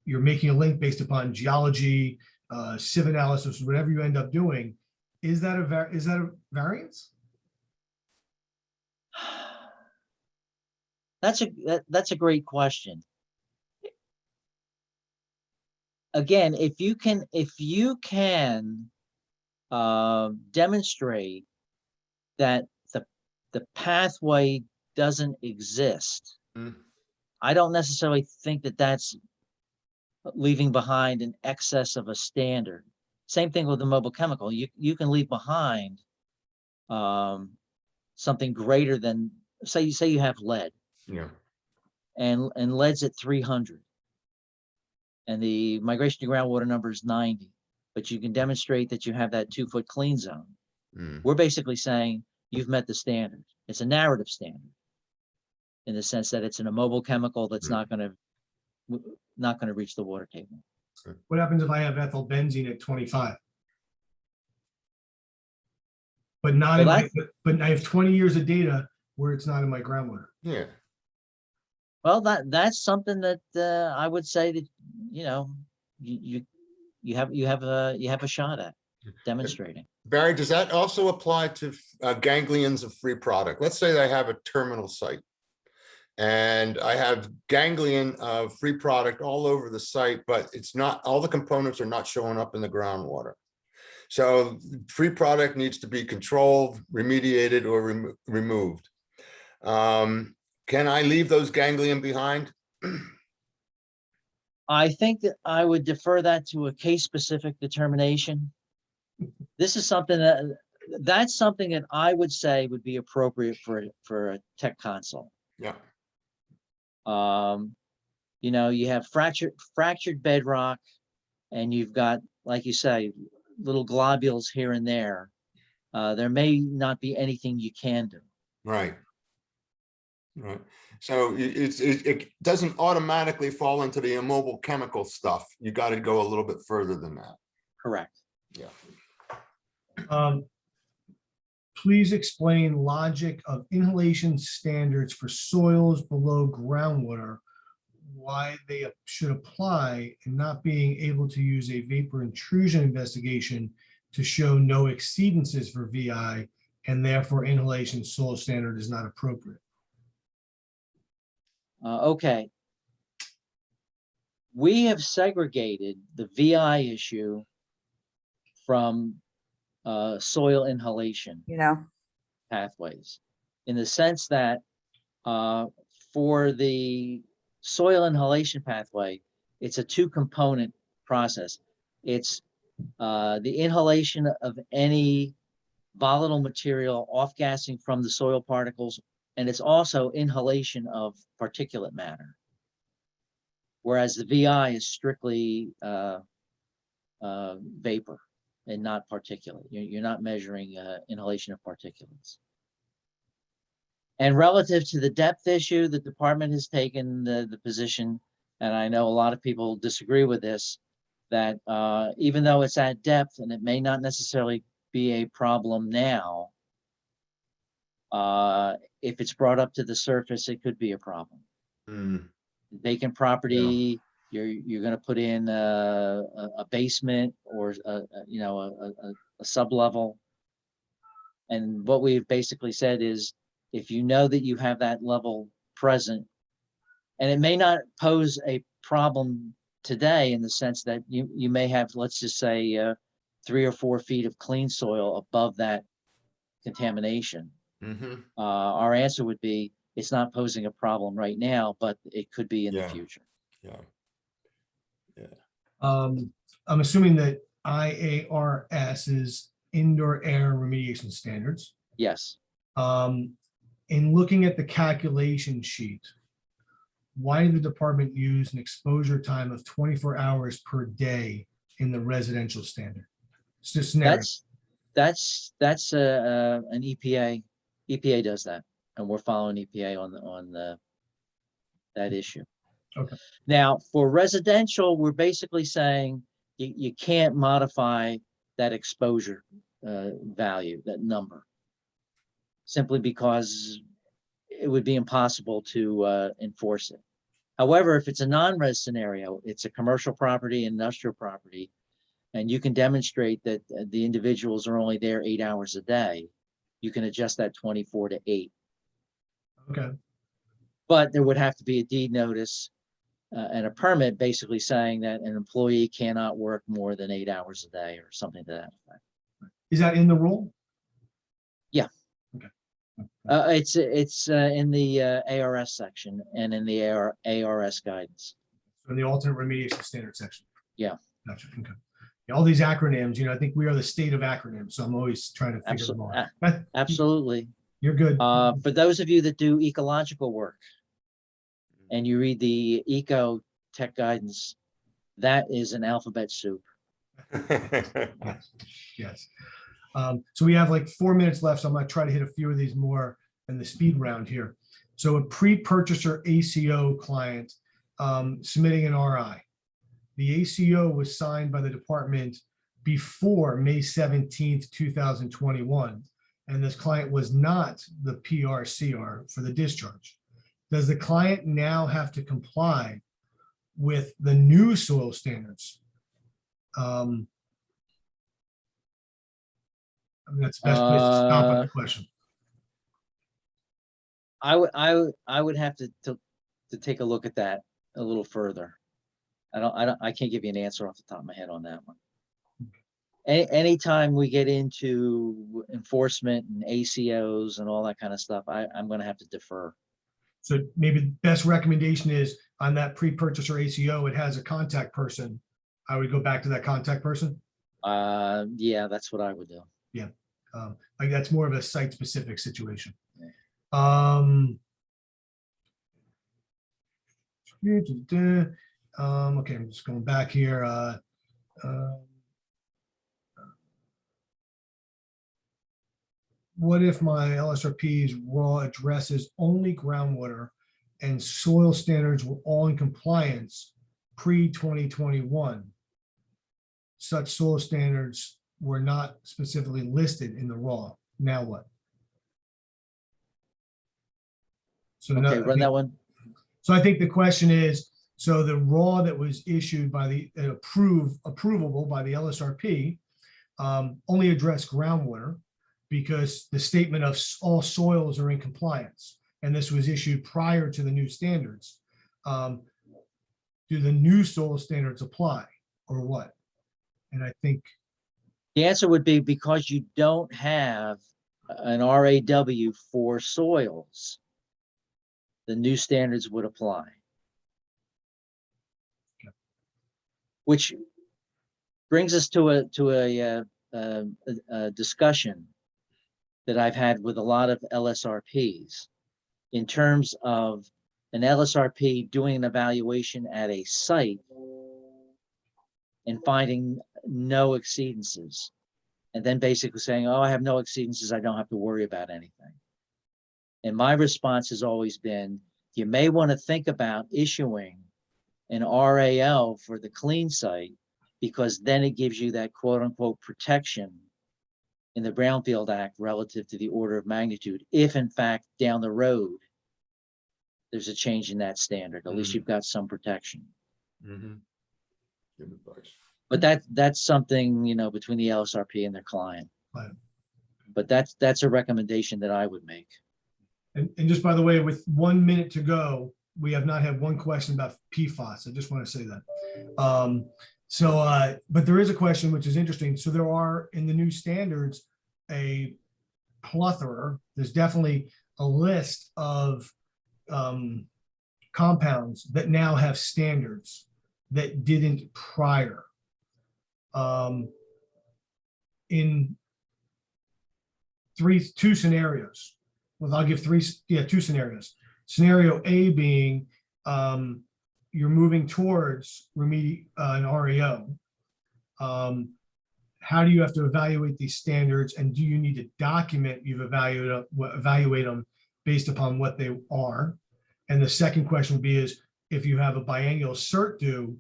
you're making a link based upon geology, sieve analysis, whatever you end up doing, is that a variance? That's a great question. Again, if you can demonstrate that the pathway doesn't exist, I don't necessarily think that that's leaving behind an excess of a standard. same thing with the mobile chemical. You can leave behind something greater than, say you have lead, Yeah. and lead's at 300. And the migration to groundwater number is 90, but you can demonstrate that you have that 2-foot clean zone. We're basically saying you've met the standard. It's a narrative standard in the sense that it's an immobile chemical that's not going to reach the water table. What happens if I have ethyl benzene at 25? But not Well, in my, but I have 20 years of data where it's not in my groundwater. Yeah. Well, that's something that I would say that, you know, you have a shot at demonstrating. Barry, does that also apply to ganglions of free product? Let's say that I have a terminal site and I have ganglion of free product all over the site, but it's not, all the components are not showing up in the groundwater. So free product needs to be controlled, remediated, or removed. Can I leave those ganglion behind? I think that I would defer that to a case-specific determination. This is something that's something that I would say would be appropriate for a tech consult. Yeah. You know, you have fractured bedrock, and you've got, like you say, little globules here and there. There may not be anything you can do. Right. Right. So it doesn't automatically fall into the immobile chemical stuff. You got to go a little bit further than that. Correct. Yeah. Please explain logic of inhalation standards for soils below groundwater, why they should apply, and not being able to use a vapor intrusion investigation to show no exceedances for VI, and therefore inhalation soil standard is not appropriate. Okay. We have segregated the VI issue from soil inhalation pathways, in the sense that for the soil inhalation pathway, it's a 2-component process. It's the inhalation of any volatile material off-gassing from the soil particles, and it's also inhalation of particulate matter. Whereas the VI is strictly vapor and not particulate. You're not measuring inhalation of particulates. And relative to the depth issue, the department has taken the position, and I know a lot of people disagree with this, that even though it's at depth and it may not necessarily be a problem now, if it's brought up to the surface, it could be a problem. Vacant property, you're going to put in a basement or a sub-level. And what we've basically said is, if you know that you have that level present, and it may not pose a problem today in the sense that you may have, let's just say, 3 or 4 feet of clean soil above that contamination. Our answer would be, it's not posing a problem right now, but it could be in the future. I'm assuming that IARS is indoor air remediation standards. Yes. In looking at the calculation sheet, why did the department use an exposure time of 24 hours per day in the residential standard? It's just That's an EPA. EPA does that, and we're following EPA on that issue. Okay. Now, for residential, we're basically saying you can't modify that exposure value, that number, simply because it would be impossible to enforce it. However, if it's a non-res scenario, it's a commercial property, industrial property, and you can demonstrate that the individuals are only there 8 hours a day, you can adjust that 24 to 8. Okay. But there would have to be a deed notice and a permit basically saying that an employee cannot work more than 8 hours a day or something to that effect. Is that in the rule? Yeah. Okay. It's in the ARS section and in the ARS guidance. In the alternate remediation standard section. Yeah. Gotcha. Okay. all these acronyms, I think we are the state of acronyms. So I'm always trying to figure them out. Absolutely. You're good. For those of you that do ecological work and you read the eco tech guidance, that is an alphabet soup. Yes. So we have like 4 minutes left. So I'm going to try to hit a few of these more in the speed round here. So a pre-purchaser ACO client submitting an RI. The ACO was signed by the department before May 17th, 2021. And this client was not the PRCR for the discharge. Does the client now have to comply with the new soil standards? I mean, that's the best place to stop on the question. I would have to take a look at that a little further. I can't give you an answer off the top of my head on that one. Anytime we get into enforcement and ACOs and all that kind of stuff, I'm going to have to defer. So maybe the best recommendation is on that pre-purchaser ACO, it has a contact person. I would go back to that contact person. Yeah, that's what I would do. Yeah. Like that's more of a site specific situation. Okay, I'm just going back here. What if my LSRP's raw addresses only groundwater and soil standards were all in compliance pre-2021? Such soil standards were not specifically listed in the raw. Now what? So Okay, run that one. So I think the question is, so the raw that was issued by the approvable by the LSRP only addressed groundwater because the statement of all soils are in compliance. And this was issued prior to the new standards. Do the new soil standards apply or what? And I think the answer would be because you don't have an RAW for soils, the new standards would apply. Okay. Which brings us to a discussion that I've had with a lot of LSRPs in terms of an LSRP doing an evaluation at a site and finding no exceedances, and then basically saying, oh, I have no exceedances, I don't have to worry about anything. And my response has always been, you may want to think about issuing an RAL for the clean site, because then it gives you that quote unquote protection in the Brownfield Act relative to the order of magnitude. If in fact, down the road, there's a change in that standard, at least you've got some protection. Good advice. But that's something, between the LSRP and their client. Right. But that's a recommendation that I would make. And just by the way, with 1 minute to go, we have not had one question about PFAS. I just want to say that. But there is a question which is interesting. So there are in the new standards a plethora. There's definitely a list of compounds that now have standards that didn't prior. In two scenarios. Well, I'll give two scenarios. Scenario A being you're moving towards an REO. How do you have to evaluate these standards, and do you need to document you've evaluate them based upon what they are? And the second question would be is, if you have a biennial cert due,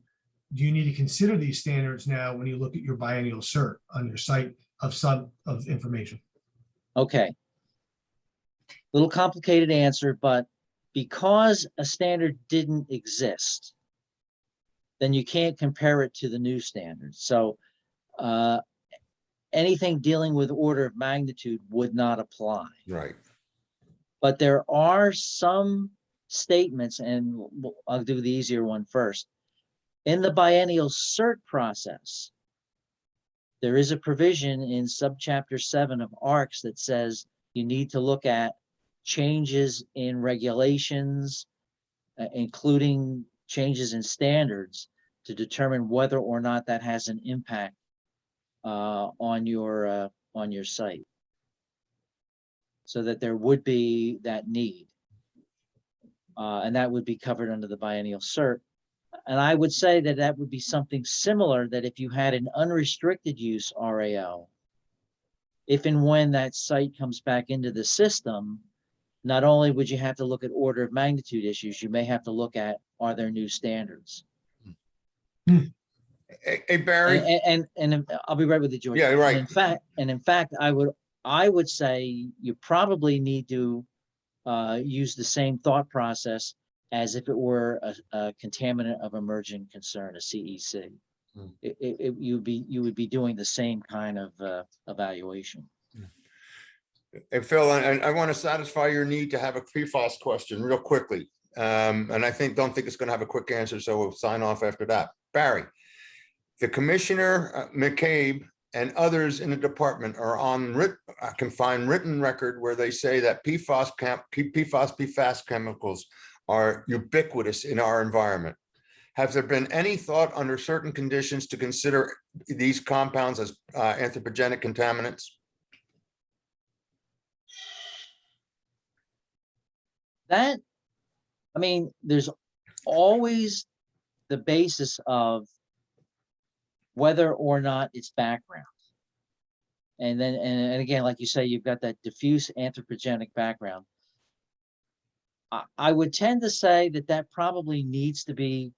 do you need to consider these standards now when you look at your biennial cert on your site of information? Okay. Little complicated answer, but because a standard didn't exist, then you can't compare it to the new standard. So anything dealing with order of magnitude would not apply. Right. But there are some statements, and I'll do the easier one first. In the biennial cert process, there is a provision in subchapter 7 of ARCS that says you need to look at changes in regulations, including changes in standards, to determine whether or not that has an impact on your site, so that there would be that need. And that would be covered under the biennial cert. And I would say that that would be something similar, that if you had an unrestricted use RAO, if and when that site comes back into the system, not only would you have to look at order of magnitude issues, you may have to look at, are there new standards? Hey, Barry. And I'll be right with you, George. Yeah, right. And in fact, I would say you probably need to use the same thought process as if it were a contaminant of emerging concern, a CEC. You would be doing the same kind of evaluation. Hey, Phil, and I want to satisfy your need to have a PFAS question real quickly. And I don't think it's going to have a quick answer, so we'll sign off after that. Barry, the Commissioner McCabe and others in the department are on I can find written record where they say that PFAS chemicals are ubiquitous in our environment. Has there been any thought under certain conditions to consider these compounds as anthropogenic contaminants? I mean, there's always the basis of whether or not it's background. And then, and again, like you say, you've got that diffuse anthropogenic background. I would tend to say that that probably needs to be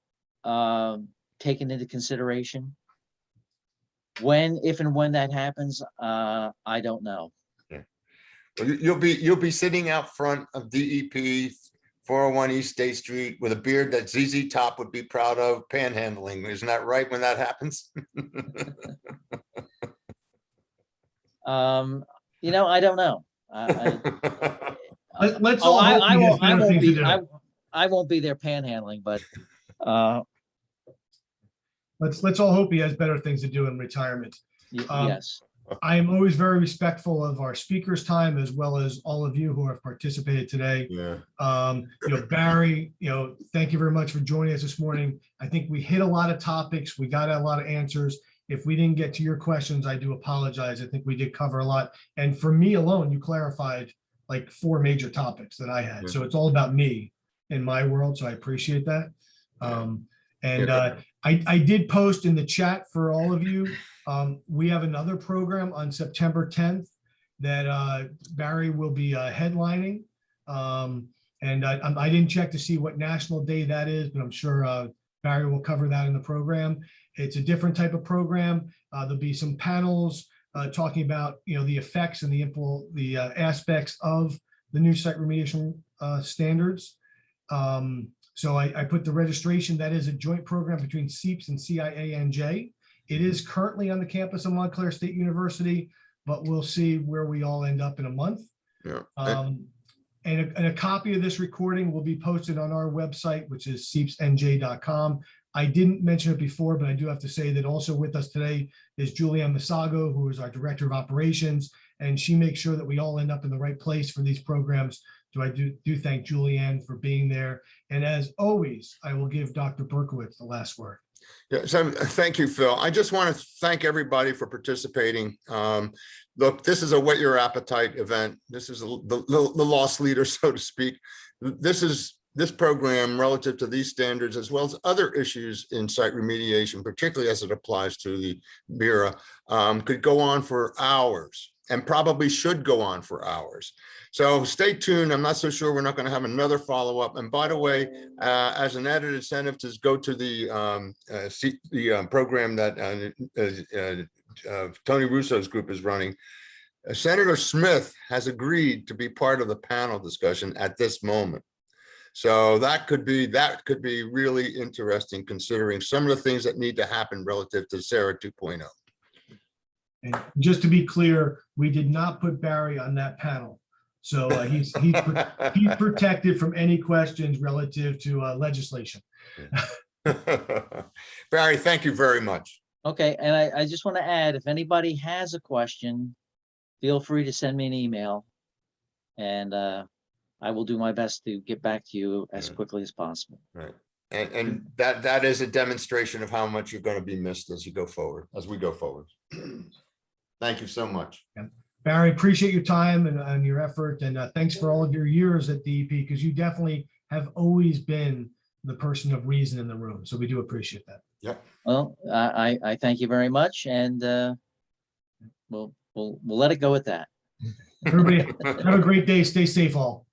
taken into consideration. If and when that happens, I don't know. Yeah. Well, you'll be sitting out front of DEP 401 East State Street with a beard that ZZ Top would be proud of, panhandling. Isn't that right when that happens? I don't know. Let's all hope he has better things to do. I won't be there panhandling, but let's all hope he has better things to do in retirement. Yes. I am always very respectful of our speakers' time, as well as all of you who have participated today. Yeah. Barry, thank you very much for joining us this morning. I think we hit a lot of topics. We got a lot of answers. If we didn't get to your questions, I do apologize. I think we did cover a lot. And for me alone, you clarified like 4 major topics that I had. So it's all about me in my world. So I appreciate that. I did post in the chat for all of you. We have another program on September 10th that Barry will be headlining. And I didn't check to see what national day that is, but I'm sure Barry will cover that in the program. It's a different type of program. There'll be some panels talking about the effects and the aspects of the new site remediation standards. So I put the registration. That is a joint program between CPES and CIANJ. It is currently on the campus of Montclair State University, but we'll see where we all end up in a month. Yeah. And a copy of this recording will be posted on our website, which is cpesnj.com. I didn't mention it before, but I do have to say that also with us today is Julianne Masago, who is our Director of Operations, and she makes sure that we all end up in the right place for these programs. So I do thank Julianne for being there. And as always, I will give Dr. Berkowitz the last word. Yeah, so thank you, Phil. I just want to thank everybody for participating. Look, this is a whet your appetite event. This is the lost leader, so to speak. This program relative to these standards, as well as other issues in site remediation, particularly as it applies to the BIRA, could go on for hours and probably should go on for hours. So stay tuned. I'm not so sure we're not going to have another follow-up. And by the way, as an added incentive to go to the program that Tony Russo's group is running, Senator Smith has agreed to be part of the panel discussion at this moment. So that could be really interesting, considering some of the things that need to happen relative to SARA 2.0. And just to be clear, we did not put Barry on that panel. So he's protected from any questions relative to legislation. Barry, thank you very much. Okay, and I just want to add, if anybody has a question, feel free to send me an email, and I will do my best to get back to you as quickly as possible. Right. And that is a demonstration of how much you're going to be missed as we go forward. Thank you so much. Barry, appreciate your time and your effort, and thanks for all of your years at DEP, because you definitely have always been the person of reason in the room. So we do appreciate that. Yep. Well, I thank you very much, and we'll let it go at that. Everybody, have a great day. Stay safe, all.